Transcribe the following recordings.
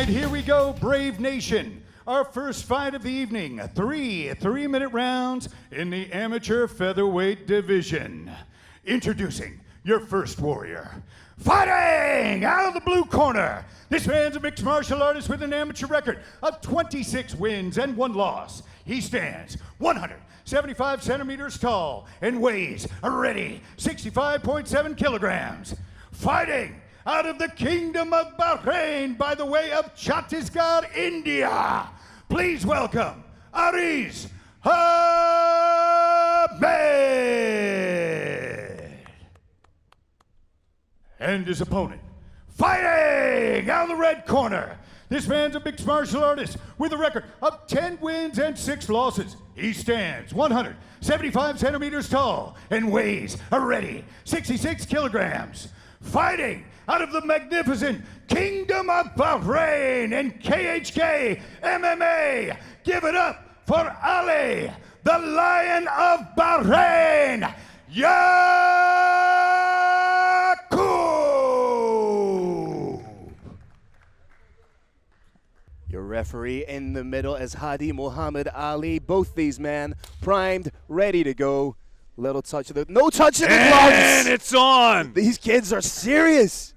right, here we go, Brave Nation. Our first fight of the evening, three-minute rounds in the amateur featherweight division. Introducing your first warrior. Fighting out of the blue corner, this man's a mixed martial artist with an amateur record of 26 wins and 1 loss. He stands 175 centimeters tall and weighs a ready 65.7 kilograms. Fighting out of the Kingdom of Bahrain by the way of Chhattisgarh, India. Please welcome Ariz Ahmed. And his opponent, fighting out of the red corner. This man's a mixed martial artist with a record of 10 wins and 6 losses. He stands 175 centimeters tall and weighs a ready 66 kilograms. Fighting out of the magnificent Kingdom of Bahrain and KHK MMA. Give it up for Ali, the Lion of Bahrain, Yaqoob. Your referee in the middle is Hadi Muhammad Ali. Both these men primed, ready to go. Little touch of the, no touch of the gloves. And it's on. These kids are serious.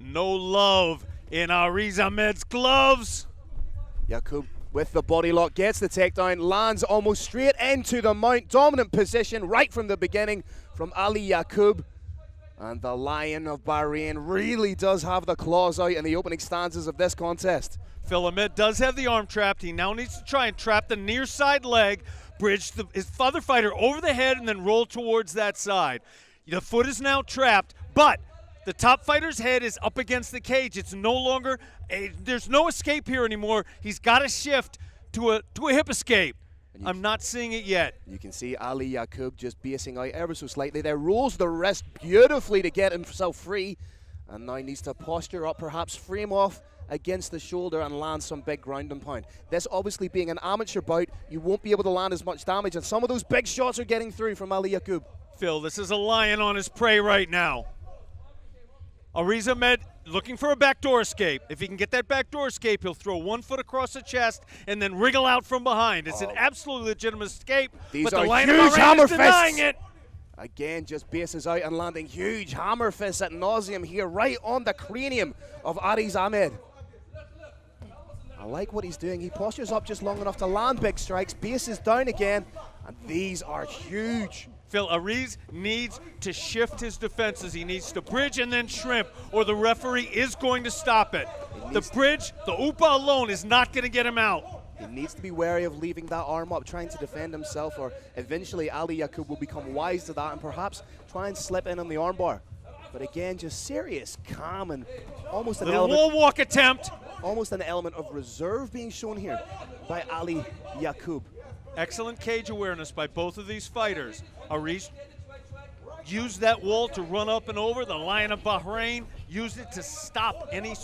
No love in Ariz Ahmed's gloves. Yaqoob with the body lock, gets the takedown, lands almost straight into the mount. Dominant position right from the beginning from Ali Yaqoob. And the Lion of Bahrain really does have the claws out in the opening stanzas of this contest. Phil Ahmed does have the arm trapped. He now needs to try and trap the near side leg, bridge his other fighter over the head, and then roll towards that side. The foot is now trapped, but the top fighter's head is up against the cage. It's no longer, there's no escape here anymore. He's got to shift to a hip escape. I'm not seeing it yet. You can see Ali Yaqoob just basing out ever so slightly there. Rolls the wrist beautifully to get himself free. And now needs to posture up, perhaps frame off against the shoulder and land some big ground and pound. This obviously being an amateur bout, you won't be able to land as much damage. And some of those big shots are getting through from Ali Yaqoob. Phil, this is a lion on his prey right now. Ariz Ahmed looking for a backdoor escape. If he can get that backdoor escape, he'll throw 1 foot across the chest and then wriggle out from behind. It's an absolutely legitimate escape, These but the are Lion of huge Bahrain hammer is denying fists. it. Again, just bases out and landing huge hammer fists at nauseum here, right on the cranium of Ariz Ahmed. I like what he's doing. He postures up just long enough to land big strikes, bases down again, and these are huge. Phil, Ariz needs to shift his defenses. He needs to bridge and then shrimp, or the referee is going to stop it. The bridge, the upa alone is not going to get him out. He needs to be wary of leaving that arm up, trying to defend himself, or eventually Ali Yaqoob will become wise to that and perhaps try and slip in on the armbar. But again, just serious, calm, and almost an Little wall walk attempt. almost an element of reserve being shown here by Ali Yaqoob. Excellent cage awareness by both of these fighters. Ariz used that wall to run up and over. The Lion of Bahrain used it to stop any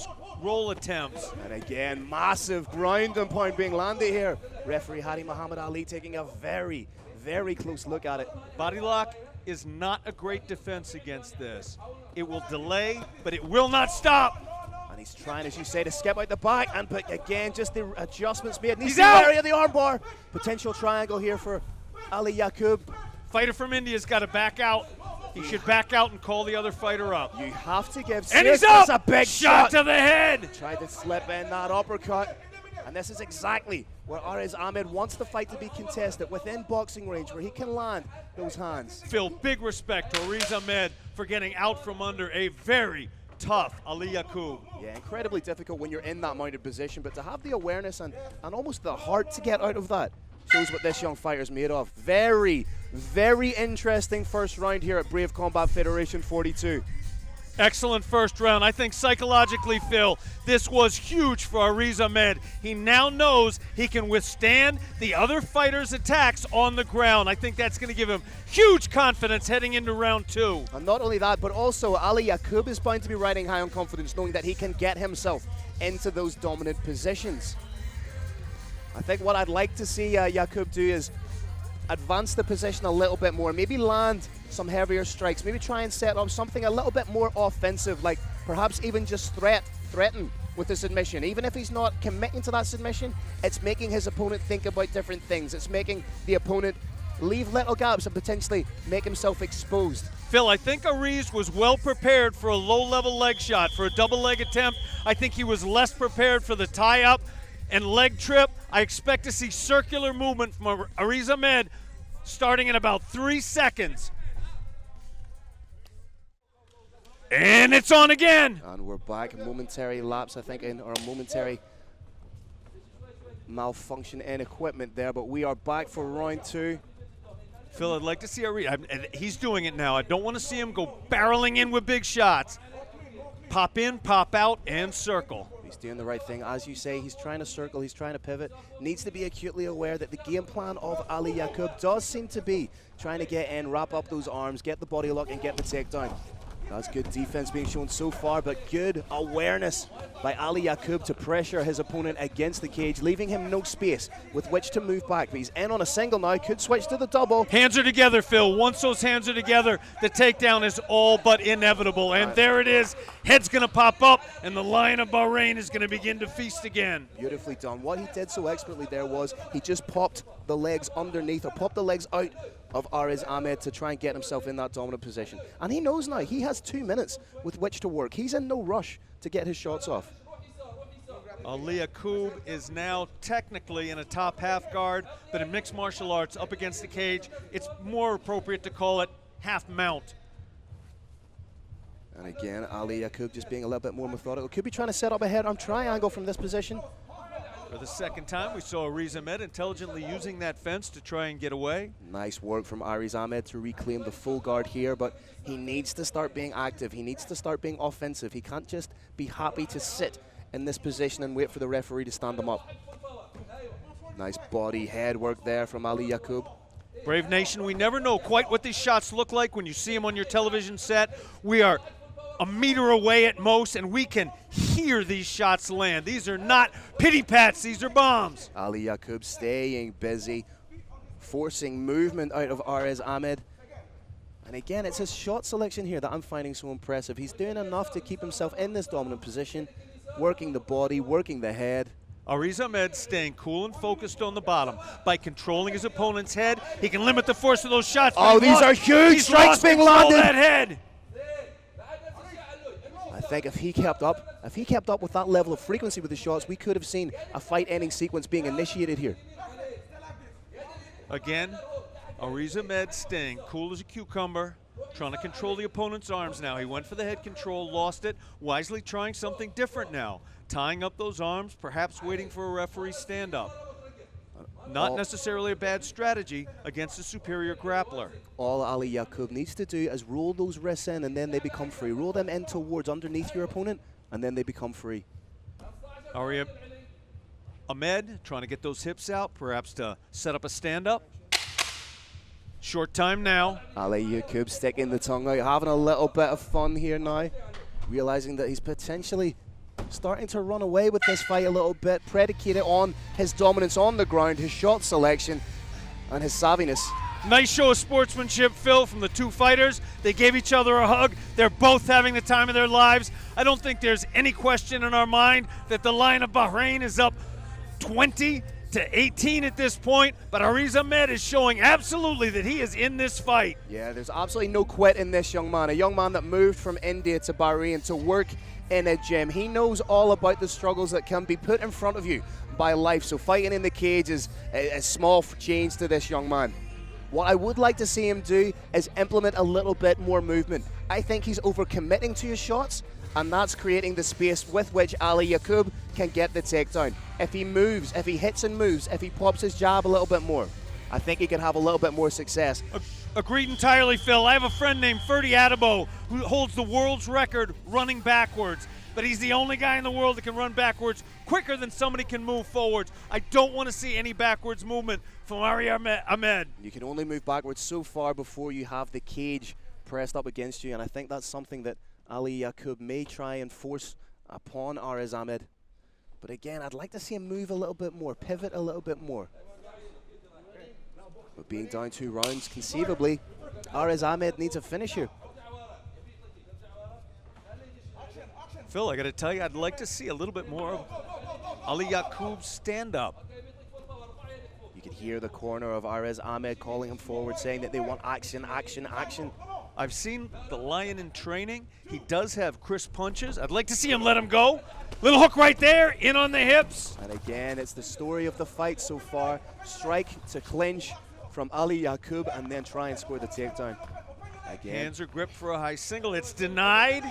roll attempts. And again, massive ground and pound being landed here. Referee Hadi Muhammad Ali taking a very, very close look at it. Body lock is not a great defense against this. It will delay, but it will not stop. And he's trying, as you say, to skip out the back, and but again, just the adjustments made. Needs He's to be out! wary of the armbar. Potential triangle here for Ali Yaqoob. Fighter from India's got to back out. He should back out and call the other fighter up. You have to give. And he's That's up! a big shot to the head! Tried to slip in that uppercut. And this is exactly where Ariz Ahmed wants the fight to be contested, within boxing range, where he can land those hands. Phil, big respect to Ariz Ahmed for getting out from under a very tough Ali Yaqoob. Yeah, incredibly difficult when you're in that mounted position, but to have the awareness and almost the heart to get out of that shows what this young fighter's made of. Very, very interesting first round here at Brave Combat Federation 42. Excellent first round. I think psychologically, Phil, this was huge for Ariz Ahmed. He now knows he can withstand the other fighter's attacks on the ground. I think that's going to give him huge confidence heading into round 2. And not only that, but also Ali Yaqoob is bound to be riding high on confidence, knowing that he can get himself into those dominant positions. I think what I'd like to see Yaqoob do is advance the position a little bit more, maybe land some heavier strikes, maybe try and set up something a little bit more offensive, like perhaps even just threat threaten with the submission. Even if he's not committing to that submission, it's making his opponent think about different things. It's making the opponent leave little gaps and potentially make himself exposed. Phil, I think Ariz was well prepared for a low-level leg shot, for a double leg attempt. I think he was less prepared for the tie-up and leg trip. I expect to see circular movement from Ariz Ahmed starting in about 3 seconds. And it's on again. And we're back. Momentary lapse, I think, or a momentary malfunction in equipment there, but we are back for round 2. Phil, I'd like to see Ariz. He's doing it now. I don't want to see him go barreling in with big shots. Pop in, pop out, and circle. He's doing the right thing. As you say, he's trying to circle, he's trying to pivot. Needs to be acutely aware that the game plan of Ali Yaqoob does seem to be trying to get in, wrap up those arms, get the body lock, and get the takedown. That's good defense being shown so far, but good awareness by Ali Yaqoob to pressure his opponent against the cage, leaving him no space with which to move back. But he's in on a single now, could switch to the double. Hands are together, Phil. Once those hands are together, the takedown is all but inevitable. And there it is. Head's going to pop up, and the Lion of Bahrain is going to begin to feast again. Beautifully done. What he did so expertly there was he just popped the legs underneath, or popped the legs out of Ariz Ahmed to try and get himself in that dominant position. And he knows now he has 2 minutes with which to work. He's in no rush to get his shots off. Ali Yaqoob is now technically in a top half guard, but in mixed martial arts up against the cage, it's more appropriate to call it half mount. And again, Ali Yaqoob just being a little bit more methodical. Could be trying to set up a head-on triangle from this position. For the second time, we saw Ariz Ahmed intelligently using that fence to try and get away. Nice work from Ariz Ahmed to reclaim the full guard here, but he needs to start being active. He needs to start being offensive. He can't just be happy to sit in this position and wait for the referee to stand him up. Nice body head work there from Ali Yaqoob. Brave Nation, we never know quite what these shots look like when you see them on your television set. We are a meter away at most, and we can hear these shots land. These are not pity pats, these are bombs. Ali Yaqoob staying busy, forcing movement out of Ariz Ahmed. And again, it's his shot selection here that I'm finding so impressive. He's doing enough to keep himself in this dominant position, working the body, working the head. Ariz Ahmed staying cool and focused on the bottom. By controlling his opponent's head, he can limit the force of those shots. Oh, these are huge strikes being landed. That head. I think if he kept up with that level of frequency with the shots, we could have seen a fight-ending sequence being initiated here. Again, Ariz Ahmed staying cool as a cucumber, trying to control the opponent's arms now. He went for the head control, lost it, wisely trying something different now. Tying up those arms, perhaps waiting for a referee stand-up. Not necessarily a bad strategy against a superior grappler. All Ali Yaqoob needs to do is roll those wrists in and then they become free. Roll them in towards underneath your opponent and then they become free. Ariz Ahmed trying to get those hips out, perhaps to set up a stand-up. Short time now. Ali Yaqoob sticking the tongue out, having a little bit of fun here now. Realizing that he's potentially starting to run away with this fight a little bit, predicated on his dominance on the ground, his shot selection, and his savviness. Nice show of sportsmanship, Phil, from the two fighters. They gave each other a hug. They're both having the time of their lives. I don't think there's any question in our mind that the Lion of Bahrain is up 20-18 at this point, but Ariz Ahmed is showing absolutely that he is in this fight. Yeah, there's absolutely no quit in this young man. A young man that moved from India to Bahrain to work in a gym. He knows all about the struggles that can be put in front of you by life, so fighting in the cage is a small change to this young man. What I would like to see him do is implement a little bit more movement. I think he's overcommitting to his shots, and that's creating the space with which Ali Yaqoob can get the takedown. If he moves, if he hits and moves, if he pops his jab a little bit more, I think he can have a little bit more success. Agreed entirely, Phil. I have a friend named Ferdy Adabo who holds the world's record running backwards, but he's the only guy in the world that can run backwards quicker than somebody can move forwards. I don't want to see any backwards movement from Ariz Ahmed. You can only move backwards so far before you have the cage pressed up against you, and I think that's something that Ali Yaqoob may try and force upon Ariz Ahmed. But again, I'd like to see him move a little bit more, pivot a little bit more. But being down 2 rounds, conceivably, Ariz Ahmed needs a finish here. Phil, I got to tell you, I'd like to see a little bit more of Ali Yaqoob's stand-up. You can hear the corner of Ariz Ahmed calling him forward, saying that they want action, action, action. I've seen the Lion in training. He does have crisp punches. I'd like to see him let him go. Little hook right there, in on the hips. And again, it's the story of the fight so far. Strike to clinch from Ali Yaqoob and then try and score the takedown. Again. Hands are gripped for a high single. It's denied.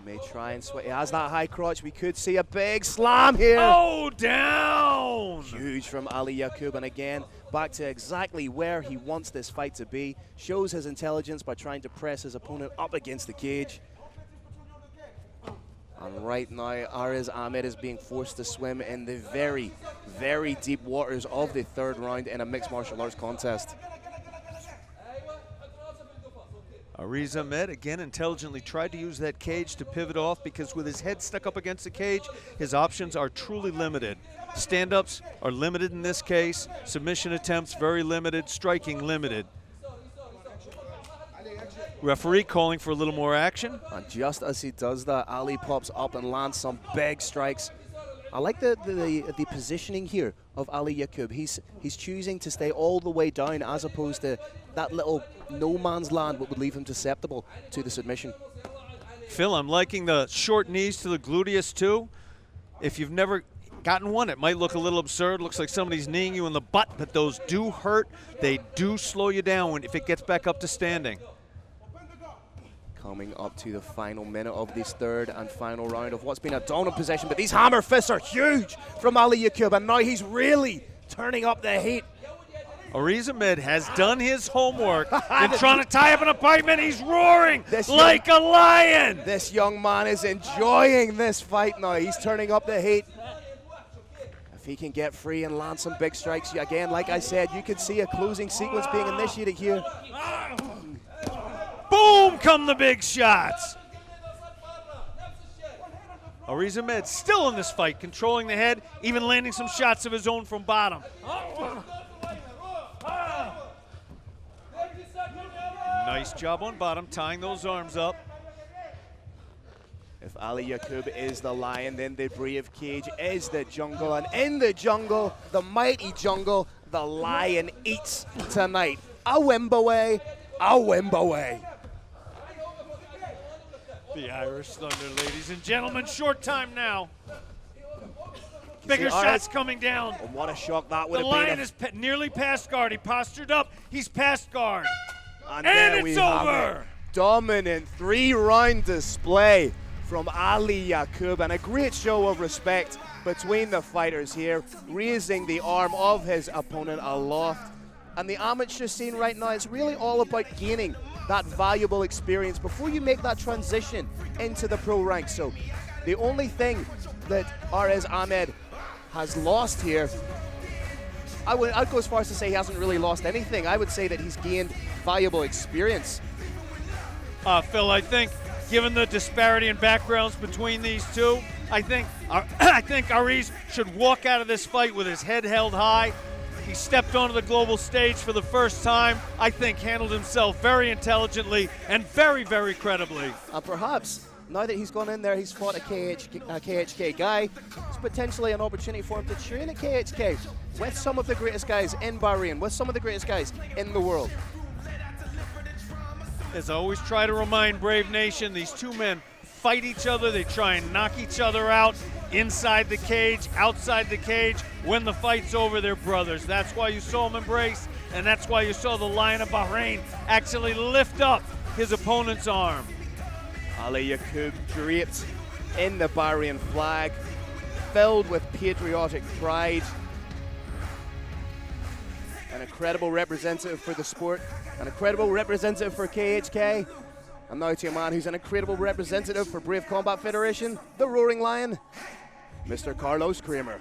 May try and swing. He has that high crotch. We could see a big slam here. Oh, down! Huge from Ali Yaqoob. And again, back to exactly where he wants this fight to be. Shows his intelligence by trying to press his opponent up against the cage. And right now, Ariz Ahmed is being forced to swim in the very, very deep waters of the third round in a mixed martial arts contest. Ariz Ahmed, again, intelligently tried to use that cage to pivot off because with his head stuck up against the cage, his options are truly limited. Stand-ups are limited in this case. Submission attempts very limited. Striking limited. Referee calling for a little more action. And just as he does that, Ali pops up and lands some big strikes. I like the positioning here of Ali Yaqoob. He's choosing to stay all the way down as opposed to that little no man's land what would leave him susceptible to the submission. Phil, I'm liking the short knees to the gluteus too. If you've never gotten one, it might look a little absurd. Looks like somebody's kneeing you in the butt, but those do hurt. They do slow you down if it gets back up to standing. Coming up to the final minute of this third and final round of what's been a dominant possession, but these hammer fists are huge from Ali Yaqoob, and now he's really turning up the heat. Ariz Ahmed has done his homework and trying to tie up an apartment. He's roaring like a lion. This young man is enjoying this fight now. He's turning up the heat. If he can get free and land some big strikes, again, like I said, you could see a closing sequence being initiated here. Boom come the big shots. Ariz Ahmed still in this fight, controlling the head, even landing some shots of his own from bottom. Nice job on bottom, tying those arms up. If Ali Yaqoob is the lion, then the brave cage is the jungle. And in the jungle, the mighty jungle, the lion eats tonight. A Wimbowe, a Wimbowe. The Irish Thunder, ladies and gentlemen, short time now. Bigger see, shots coming down. And what a shock that would The have been. Lion is nearly past guard. He postured up. He's past guard. And it's over. Dominant three-round display from Ali Yaqoob, and a great show of respect between the fighters here, raising the arm of his opponent aloft. And the amateur scene right now is really all about gaining that valuable experience before you make that transition into the pro ranks. So the only thing that Ariz Ahmed has lost here, I'd go as far as to say he hasn't really lost anything. I would say that he's gained valuable experience. Phil, I think given the disparity in backgrounds between these two, I think Ariz should walk out of this fight with his head held high. He stepped onto the global stage for the first time. I think handled himself very intelligently and very, very credibly. And perhaps now that he's gone in there, he's fought a KHK guy, it's potentially an opportunity for him to train at KHK with some of the greatest guys in Bahrain, with some of the greatest guys in the world. As I always try to remind Brave Nation, these two men fight each other. They try and knock each other out inside the cage, outside the cage. When the fight's over, they're brothers. That's why you saw them embrace, and that's why you saw the Lion of Bahrain actually lift up his opponent's arm. Ali Yaqoob draped in the Bahrain flag, filled with patriotic pride. An incredible representative for the sport, an incredible representative for KHK, and now to a man who's an incredible representative for Brave Combat Federation, the Roaring Lion, Mr. Carlos Kramer.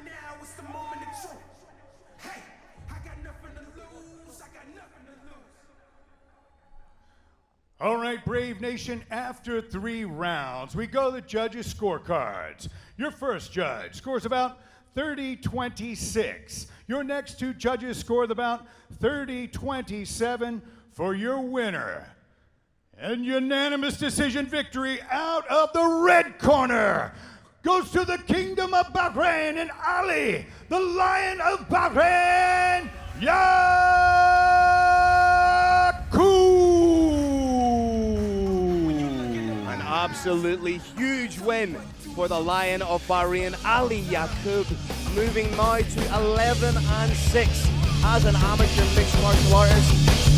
All right, Brave Nation, after 3 rounds, we go to the judges' scorecards. Your first judge scores about 30-26. Your next 2 judges scored about 30-27 for your winner. And unanimous decision victory out of the red corner goes to the Kingdom of Bahrain and Ali, the Lion of Bahrain, Yaqoob. An absolutely huge win for the Lion of Bahrain, Ali Yaqoob, moving now to 11-6 as an amateur mixed martial artist.